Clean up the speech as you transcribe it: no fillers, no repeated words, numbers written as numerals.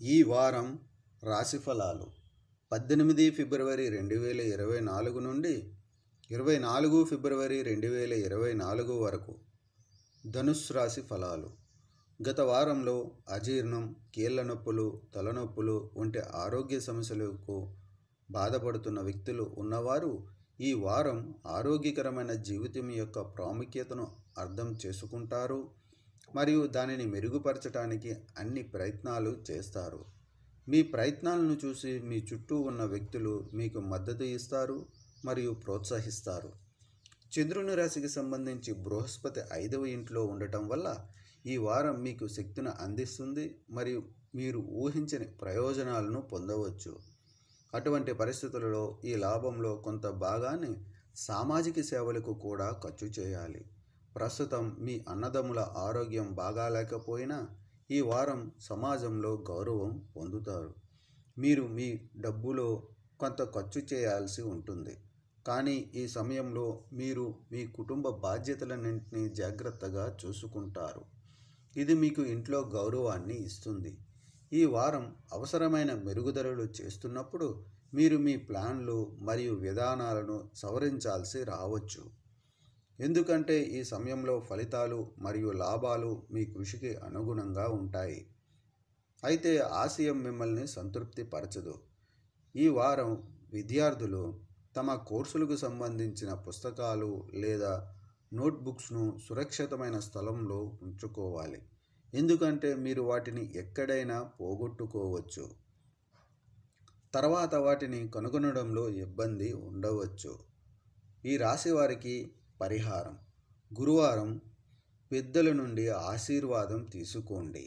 ఈ వారం రాశిఫలాలు 18 ఫిబ్రవరి 2024 నుండి 24 ఫిబ్రవరి 2024 వరకు. ధనుస్సు రాశి ఫలాలు. గత వారంలో అజీర్ణం, కీళ్ల నొప్పులు, తలనొప్పులు వంటి ఆరోగ్య సమస్యలకు బాధపడుతున్న వ్యక్తులు ఉన్నవారు ఈ వారం ఆరోగ్యకరమైన జీవితం యొక్క ప్రాముఖ్యతను అర్థం చేసుకుంటారు మరియు దానిని మెరుగుపరచడానికి అన్ని ప్రయత్నాలు చేస్తారు. మీ ప్రయత్నాలను చూసి మీ చుట్టూ ఉన్న వ్యక్తులు మీకు మద్దతు ఇస్తారు మరియు ప్రోత్సహిస్తారు. చంద్రుని రాశికి సంబంధించి బృహస్పతి 5వ ఇంట్లో ఉండటం వల్ల ఈ వారం మీకు శక్తిని అందిస్తుంది మరియు మీరు ఊహించని ప్రయోజనాలను పొందవచ్చు. అటువంటి పరిస్థితులలో ఈ లాభంలో కొంత భాగాన్ని సామాజిక సేవలకు కూడా ఖర్చు చేయాలి. ప్రస్తుతం మీ అన్నదమ్ముల ఆరోగ్యం బాగాలేకపోయినా ఈ వారం సమాజంలో గౌరవం పొందుతారు. మీరు మీ డబ్బులో కొంత ఖర్చు చేయాల్సి ఉంటుంది, కానీ ఈ సమయంలో మీరు మీ కుటుంబ బాధ్యతలన్నింటినీ జాగ్రత్తగా చూసుకుంటారు. ఇది మీకు ఇంట్లో గౌరవాన్ని ఇస్తుంది. ఈ వారం అవసరమైన మెరుగుదలలు చేస్తున్నప్పుడు మీరు మీ ప్లాన్లు మరియు విధానాలను సవరించాల్సి రావచ్చు, ఎందుకంటే ఈ సమయంలో ఫలితాలు మరియు లాభాలు మీ కృషికి అనుగుణంగా ఉంటాయి. అయితే ఆశయం మిమ్మల్ని సంతృప్తి పరచదు. ఈ వారం విద్యార్థులు తమ కోర్సులకు సంబంధించిన పుస్తకాలు లేదా నోట్బుక్స్ను సురక్షితమైన స్థలంలో ఉంచుకోవాలి, ఎందుకంటే మీరు వాటిని ఎక్కడైనా పోగొట్టుకోవచ్చు. తర్వాత వాటిని కనుగొనడంలో ఇబ్బంది ఉండవచ్చు. ఈ రాశి వారికి పరిహారం: గురువారం పెద్దల నుండి ఆశీర్వాదం తీసుకోండి.